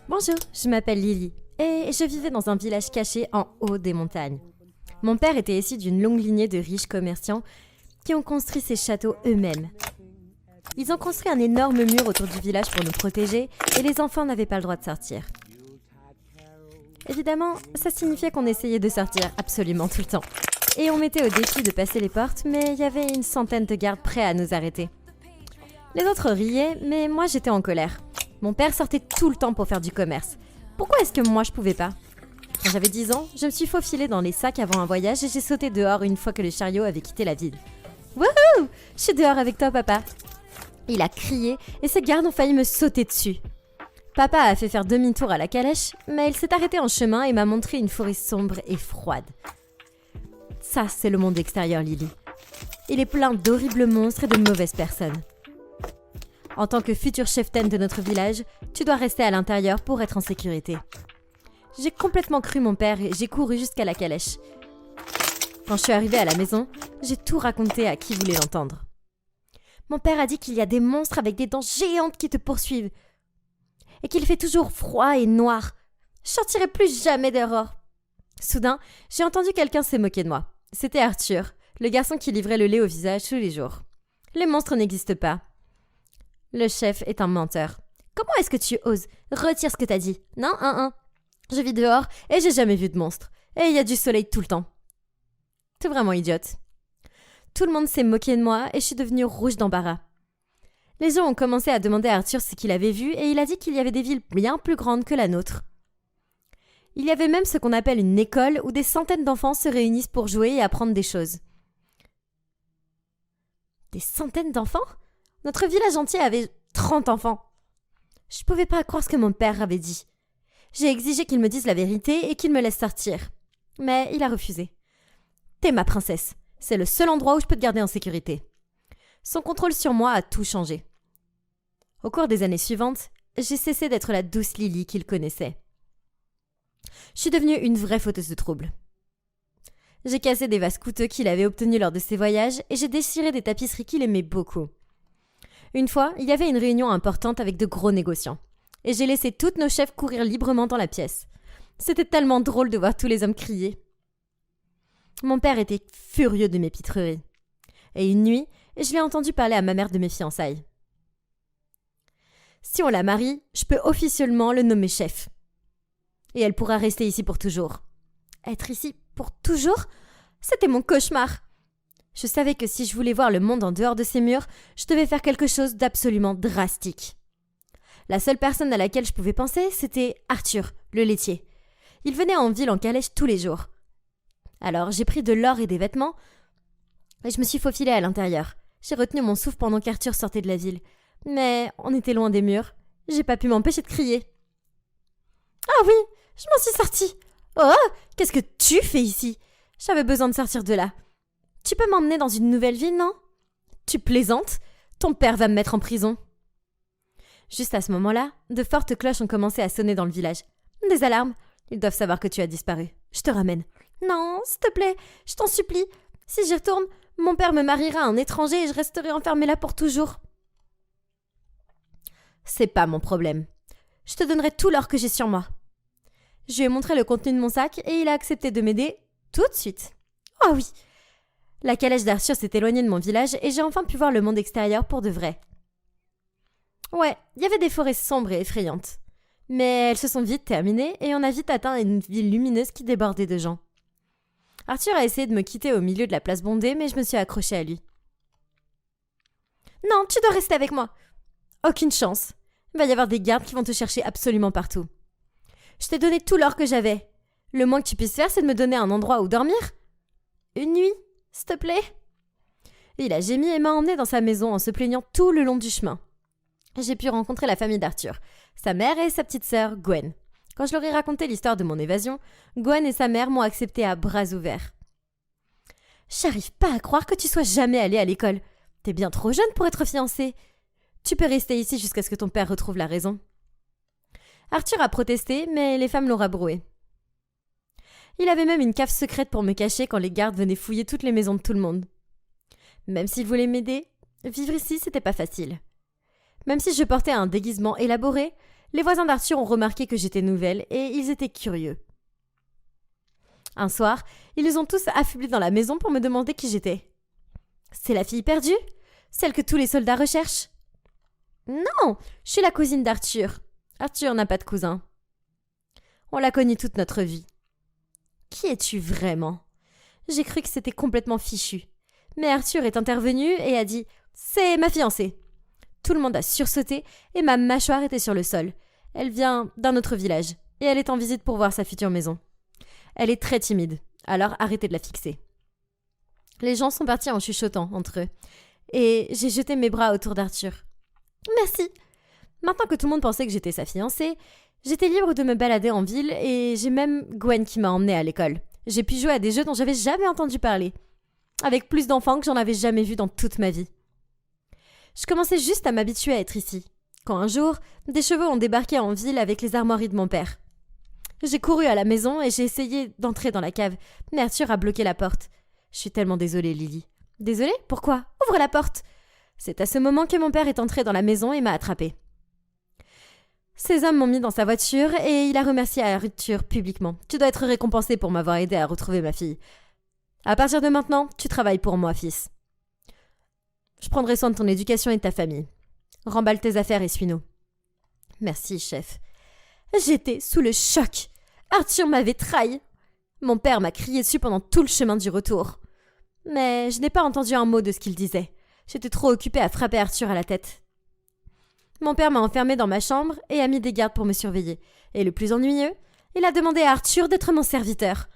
Bonjour, je m'appelle Lily et je vivais dans un village caché en haut des montagnes. Mon père était issu d'une longue lignée de riches commerçants qui ont construit ces châteaux eux-mêmes. Ils ont construit un énorme mur autour du village pour nous protéger et les enfants n'avaient pas le droit de sortir. Évidemment, ça signifiait qu'on essayait de sortir absolument tout le temps. Et on mettait au défi de passer les portes, mais il y avait une centaine de gardes prêts à nous arrêter. Les autres riaient, mais moi j'étais en colère. Mon père sortait tout le temps pour faire du commerce. Pourquoi est-ce que moi je pouvais pas ? Quand j'avais 10 ans, je me suis faufilée dans les sacs avant un voyage et j'ai sauté dehors une fois que le chariot avait quitté la ville. Wouhou ! Je suis dehors avec toi, papa. Il a crié et ses gardes ont failli me sauter dessus. Papa a fait faire demi-tour à la calèche, mais il s'est arrêté en chemin et m'a montré une forêt sombre et froide. Ça, c'est le monde extérieur, Lily. Il est plein d'horribles monstres et de mauvaises personnes. En tant que futur cheftaine de notre village, tu dois rester à l'intérieur pour être en sécurité. J'ai complètement cru mon père et j'ai couru jusqu'à la calèche. Quand je suis arrivée à la maison, j'ai tout raconté à qui voulait l'entendre. Mon père a dit qu'il y a des monstres avec des dents géantes qui te poursuivent et qu'il fait toujours froid et noir. Je sortirai plus jamais dehors. Soudain, j'ai entendu quelqu'un se moquer de moi. C'était Arthur, le garçon qui livrait le lait au visage tous les jours. Les monstres n'existent pas. Le chef est un menteur. Comment est-ce que tu oses ? Retire ce que t'as dit. Non, Je vis dehors et j'ai jamais vu de monstre. Et il y a du soleil tout le temps. T'es vraiment idiote. Tout le monde s'est moqué de moi et je suis devenue rouge d'embarras. Les gens ont commencé à demander à Arthur ce qu'il avait vu et il a dit qu'il y avait des villes bien plus grandes que la nôtre. Il y avait même ce qu'on appelle une école où des centaines d'enfants se réunissent pour jouer et apprendre des choses. Des centaines d'enfants ? Notre village entier avait 30 enfants. Je pouvais pas croire ce que mon père avait dit. J'ai exigé qu'il me dise la vérité et qu'il me laisse sortir. Mais il a refusé. T'es ma princesse. C'est le seul endroit où je peux te garder en sécurité. Son contrôle sur moi a tout changé. Au cours des années suivantes, j'ai cessé d'être la douce Lily qu'il connaissait. Je suis devenue une vraie fauteuse de troubles. J'ai cassé des vases coûteux qu'il avait obtenus lors de ses voyages et j'ai déchiré des tapisseries qu'il aimait beaucoup. Une fois, il y avait une réunion importante avec de gros négociants. Et j'ai laissé toutes nos chefs courir librement dans la pièce. C'était tellement drôle de voir tous les hommes crier. Mon père était furieux de mes pitreries. Et une nuit, je l'ai entendu parler à ma mère de mes fiançailles. Si on la marie, je peux officiellement le nommer chef. Et elle pourra rester ici pour toujours. Être ici pour toujours ? C'était mon cauchemar. Je savais que si je voulais voir le monde en dehors de ces murs, je devais faire quelque chose d'absolument drastique. La seule personne à laquelle je pouvais penser, c'était Arthur, le laitier. Il venait en ville en calèche tous les jours. Alors j'ai pris de l'or et des vêtements et je me suis faufilée à l'intérieur. J'ai retenu mon souffle pendant qu'Arthur sortait de la ville. Mais on était loin des murs. J'ai pas pu m'empêcher de crier. Ah oui, je m'en suis sortie. Oh, qu'est-ce que tu fais ici ? J'avais besoin de sortir de là. Tu peux m'emmener dans une nouvelle ville, non ? Tu plaisantes ? Ton père va me mettre en prison. Juste à ce moment-là, de fortes cloches ont commencé à sonner dans le village. Des alarmes. Ils doivent savoir que tu as disparu. Je te ramène. Non, s'il te plaît, je t'en supplie. Si j'y retourne, mon père me mariera à un étranger et je resterai enfermée là pour toujours. C'est pas mon problème. Je te donnerai tout l'or que j'ai sur moi. Je lui ai montré le contenu de mon sac et il a accepté de m'aider tout de suite. Oh oui. La calèche d'Arthur s'est éloignée de mon village et j'ai enfin pu voir le monde extérieur pour de vrai. Ouais, il y avait des forêts sombres et effrayantes. Mais elles se sont vite terminées et on a vite atteint une ville lumineuse qui débordait de gens. Arthur a essayé de me quitter au milieu de la place bondée, mais je me suis accrochée à lui. Non, tu dois rester avec moi. Aucune chance. Il va y avoir des gardes qui vont te chercher absolument partout. Je t'ai donné tout l'or que j'avais. Le moins que tu puisses faire, c'est de me donner un endroit où dormir. Une nuit, s'il te plaît. Il a gémi et m'a emmenée dans sa maison en se plaignant tout le long du chemin. J'ai pu rencontrer la famille d'Arthur, sa mère et sa petite sœur, Gwen. Quand je leur ai raconté l'histoire de mon évasion, Gwen et sa mère m'ont accepté à bras ouverts. J'arrive pas à croire que tu sois jamais allée à l'école. T'es bien trop jeune pour être fiancée. Tu peux rester ici jusqu'à ce que ton père retrouve la raison. Arthur a protesté, mais les femmes l'ont rabroué. Il avait même une cave secrète pour me cacher quand les gardes venaient fouiller toutes les maisons de tout le monde. Même s'il voulait m'aider, vivre ici, c'était pas facile. Même si je portais un déguisement élaboré, Les voisins d'Arthur ont remarqué que j'étais nouvelle et ils étaient curieux. Un soir, ils nous ont tous affublés dans la maison pour me demander qui j'étais. « C'est la fille perdue? Celle que tous les soldats recherchent ?»« Non, je suis la cousine d'Arthur. Arthur n'a pas de cousin. » On l'a connu toute notre vie. « Qui es-tu vraiment ?» J'ai cru que c'était complètement fichu. Mais Arthur est intervenu et a dit « C'est ma fiancée !» Tout le monde a sursauté et ma mâchoire était sur le sol. Elle vient d'un autre village et elle est en visite pour voir sa future maison. Elle est très timide, alors arrêtez de la fixer. Les gens sont partis en chuchotant entre eux et j'ai jeté mes bras autour d'Arthur. Merci. Maintenant que tout le monde pensait que j'étais sa fiancée, j'étais libre de me balader en ville et j'ai même Gwen qui m'a emmenée à l'école. J'ai pu jouer à des jeux dont j'avais jamais entendu parler, avec plus d'enfants que j'en avais jamais vu dans toute ma vie. Je commençais juste à m'habituer à être ici, quand un jour, des chevaux ont débarqué en ville avec les armoiries de mon père. J'ai couru à la maison et j'ai essayé d'entrer dans la cave, mais Arthur a bloqué la porte. Je suis tellement désolée, Lily. Désolée? Pourquoi? Ouvre la porte! C'est à ce moment que mon père est entré dans la maison et m'a attrapée. Ces hommes m'ont mis dans sa voiture et il a remercié Arthur publiquement. Tu dois être récompensé pour m'avoir aidé à retrouver ma fille. À partir de maintenant, tu travailles pour moi, fils. Je prendrai soin de ton éducation et de ta famille. Remballe tes affaires et suis-nous. Merci, chef. J'étais sous le choc. Arthur m'avait trahi. Mon père m'a crié dessus pendant tout le chemin du retour. Mais je n'ai pas entendu un mot de ce qu'il disait. J'étais trop occupée à frapper Arthur à la tête. Mon père m'a enfermée dans ma chambre et a mis des gardes pour me surveiller. Et le plus ennuyeux, il a demandé à Arthur d'être mon serviteur.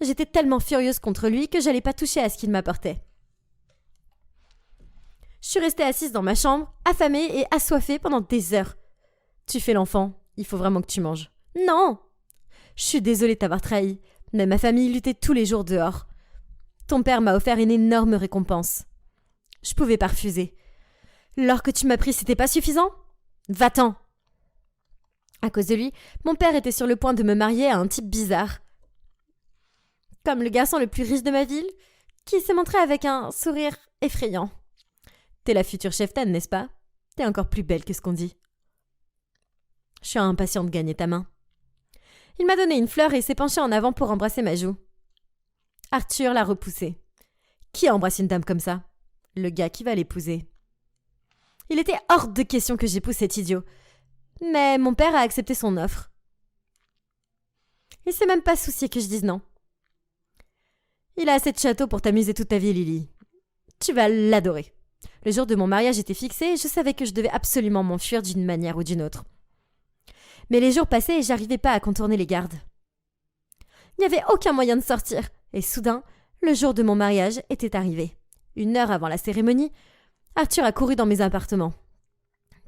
J'étais tellement furieuse contre lui que j'allais pas toucher à ce qu'il m'apportait. Je suis restée assise dans ma chambre, affamée et assoiffée pendant des heures. Tu fais l'enfant, il faut vraiment que tu manges. Non! Je suis désolée de t'avoir trahi, mais ma famille luttait tous les jours dehors. Ton père m'a offert une énorme récompense. Je pouvais pas refuser. L'or que tu m'as pris, c'était pas suffisant? Va-t'en! À cause de lui, mon père était sur le point de me marier à un type bizarre. Comme le garçon le plus riche de ma ville, qui s'est montré avec un sourire effrayant. T'es la future cheftaine, n'est-ce pas? T'es encore plus belle que ce qu'on dit. Je suis impatiente de gagner ta main. Il m'a donné une fleur et s'est penché en avant pour embrasser ma joue. Arthur l'a repoussé. Qui embrasse une dame comme ça? Le gars qui va l'épouser. Il était hors de question que j'épouse cet idiot. Mais mon père a accepté son offre. Il s'est même pas soucié que je dise non. Il a assez de châteaux pour t'amuser toute ta vie, Lily. Tu vas l'adorer. Le jour de mon mariage était fixé et je savais que je devais absolument m'enfuir d'une manière ou d'une autre. Mais les jours passaient et j'arrivais pas à contourner les gardes. Il n'y avait aucun moyen de sortir et soudain, le jour de mon mariage était arrivé. 1 heure avant la cérémonie, Arthur a couru dans mes appartements.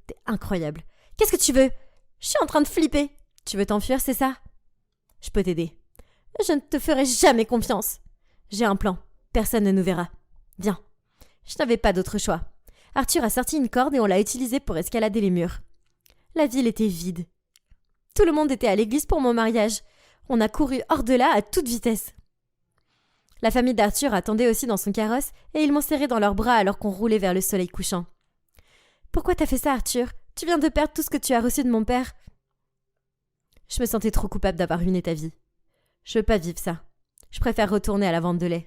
T'es incroyable. Qu'est-ce que tu veux? Je suis en train de flipper. Tu veux t'enfuir, c'est ça? Je peux t'aider. Je ne te ferai jamais confiance. J'ai un plan. Personne ne nous verra. Viens. Je n'avais pas d'autre choix. Arthur a sorti une corde et on l'a utilisée pour escalader les murs. La ville était vide. Tout le monde était à l'église pour mon mariage. On a couru hors de là à toute vitesse. La famille d'Arthur attendait aussi dans son carrosse et ils m'ont serré dans leurs bras alors qu'on roulait vers le soleil couchant. « Pourquoi t'as fait ça, Arthur? Tu viens de perdre tout ce que tu as reçu de mon père. » Je me sentais trop coupable d'avoir ruiné ta vie. Je veux pas vivre ça. Je préfère retourner à la vente de lait.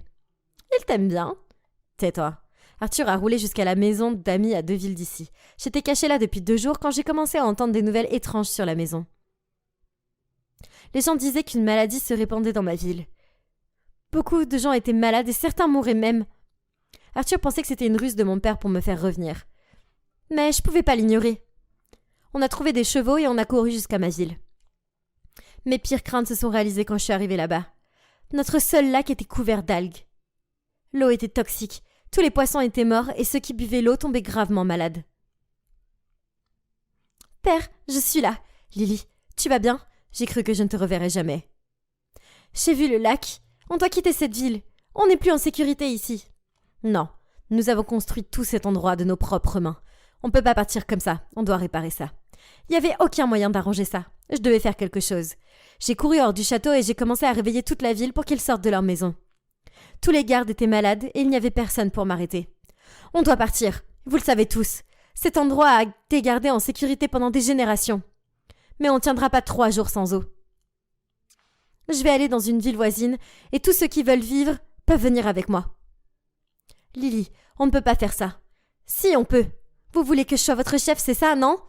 Il t'aime bien. Tais-toi. Arthur a roulé jusqu'à la maison d'amis à 2 villes d'ici. J'étais cachée là depuis 2 jours quand j'ai commencé à entendre des nouvelles étranges sur la maison. Les gens disaient qu'une maladie se répandait dans ma ville. Beaucoup de gens étaient malades et certains mouraient même. Arthur pensait que c'était une ruse de mon père pour me faire revenir. Mais je pouvais pas l'ignorer. On a trouvé des chevaux et on a couru jusqu'à ma ville. Mes pires craintes se sont réalisées quand je suis arrivée là-bas. Notre seul lac était couvert d'algues. L'eau était toxique, tous les poissons étaient morts et ceux qui buvaient l'eau tombaient gravement malades. « Père, je suis là. Lily, tu vas bien? J'ai cru que je ne te reverrais jamais. »« J'ai vu le lac. On doit quitter cette ville. On n'est plus en sécurité ici. »« Non, nous avons construit tout cet endroit de nos propres mains. On peut pas partir comme ça, on doit réparer ça. Il n'y avait aucun moyen d'arranger ça. Je devais faire quelque chose. J'ai couru hors du château et j'ai commencé à réveiller toute la ville pour qu'ils sortent de leur maison. Tous les gardes étaient malades et il n'y avait personne pour m'arrêter. On doit partir, vous le savez tous. Cet endroit a été gardé en sécurité pendant des générations. mais on tiendra pas 3 jours sans eau. Je vais aller dans une ville voisine et tous ceux qui veulent vivre peuvent venir avec moi. Lily, on ne peut pas faire ça. Si, on peut. Vous voulez que je sois votre chef, c'est ça, non?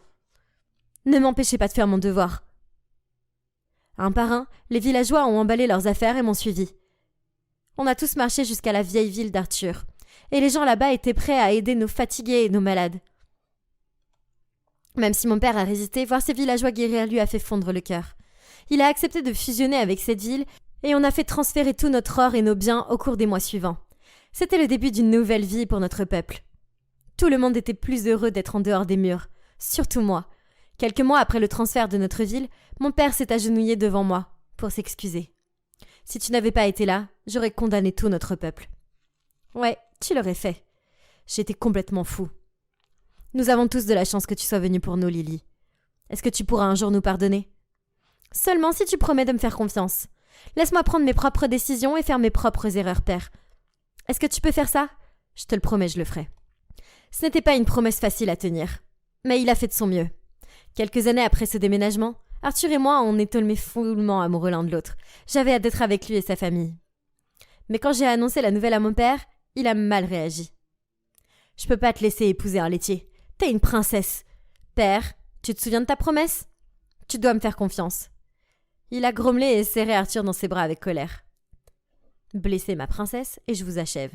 Ne m'empêchez pas de faire mon devoir. Un par un, les villageois ont emballé leurs affaires et m'ont suivi. On a tous marché jusqu'à la vieille ville d'Arthur, et les gens là-bas étaient prêts à aider nos fatigués et nos malades. Même si mon père a résisté, voir ces villageois guérir lui a fait fondre le cœur. Il a accepté de fusionner avec cette ville, et on a fait transférer tout notre or et nos biens au cours des mois suivants. C'était le début d'une nouvelle vie pour notre peuple. Tout le monde était plus heureux d'être en dehors des murs, surtout moi. Quelques mois après le transfert de notre ville, mon père s'est agenouillé devant moi pour s'excuser. Si tu n'avais pas été là, j'aurais condamné tout notre peuple. Ouais, tu l'aurais fait. J'étais complètement fou. Nous avons tous de la chance que tu sois venue pour nous, Lily. Est-ce que tu pourras un jour nous pardonner? Seulement si tu promets de me faire confiance. Laisse-moi prendre mes propres décisions et faire mes propres erreurs, père. Est-ce que tu peux faire ça? Je te le promets, je le ferai. Ce n'était pas une promesse facile à tenir, mais il a fait de son mieux. Quelques années après ce déménagement, Arthur et moi, on est tombés follement amoureux l'un de l'autre. J'avais hâte d'être avec lui et sa famille. Mais quand j'ai annoncé la nouvelle à mon père, il a mal réagi. Je peux pas te laisser épouser un laitier. T'es une princesse. Père, tu te souviens de ta promesse? Tu dois me faire confiance. Il a grommelé et serré Arthur dans ses bras avec colère. Blessez ma princesse et je vous achève.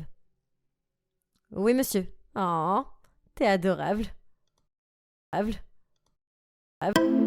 Oui, monsieur. Oh, t'es adorable. Adorable.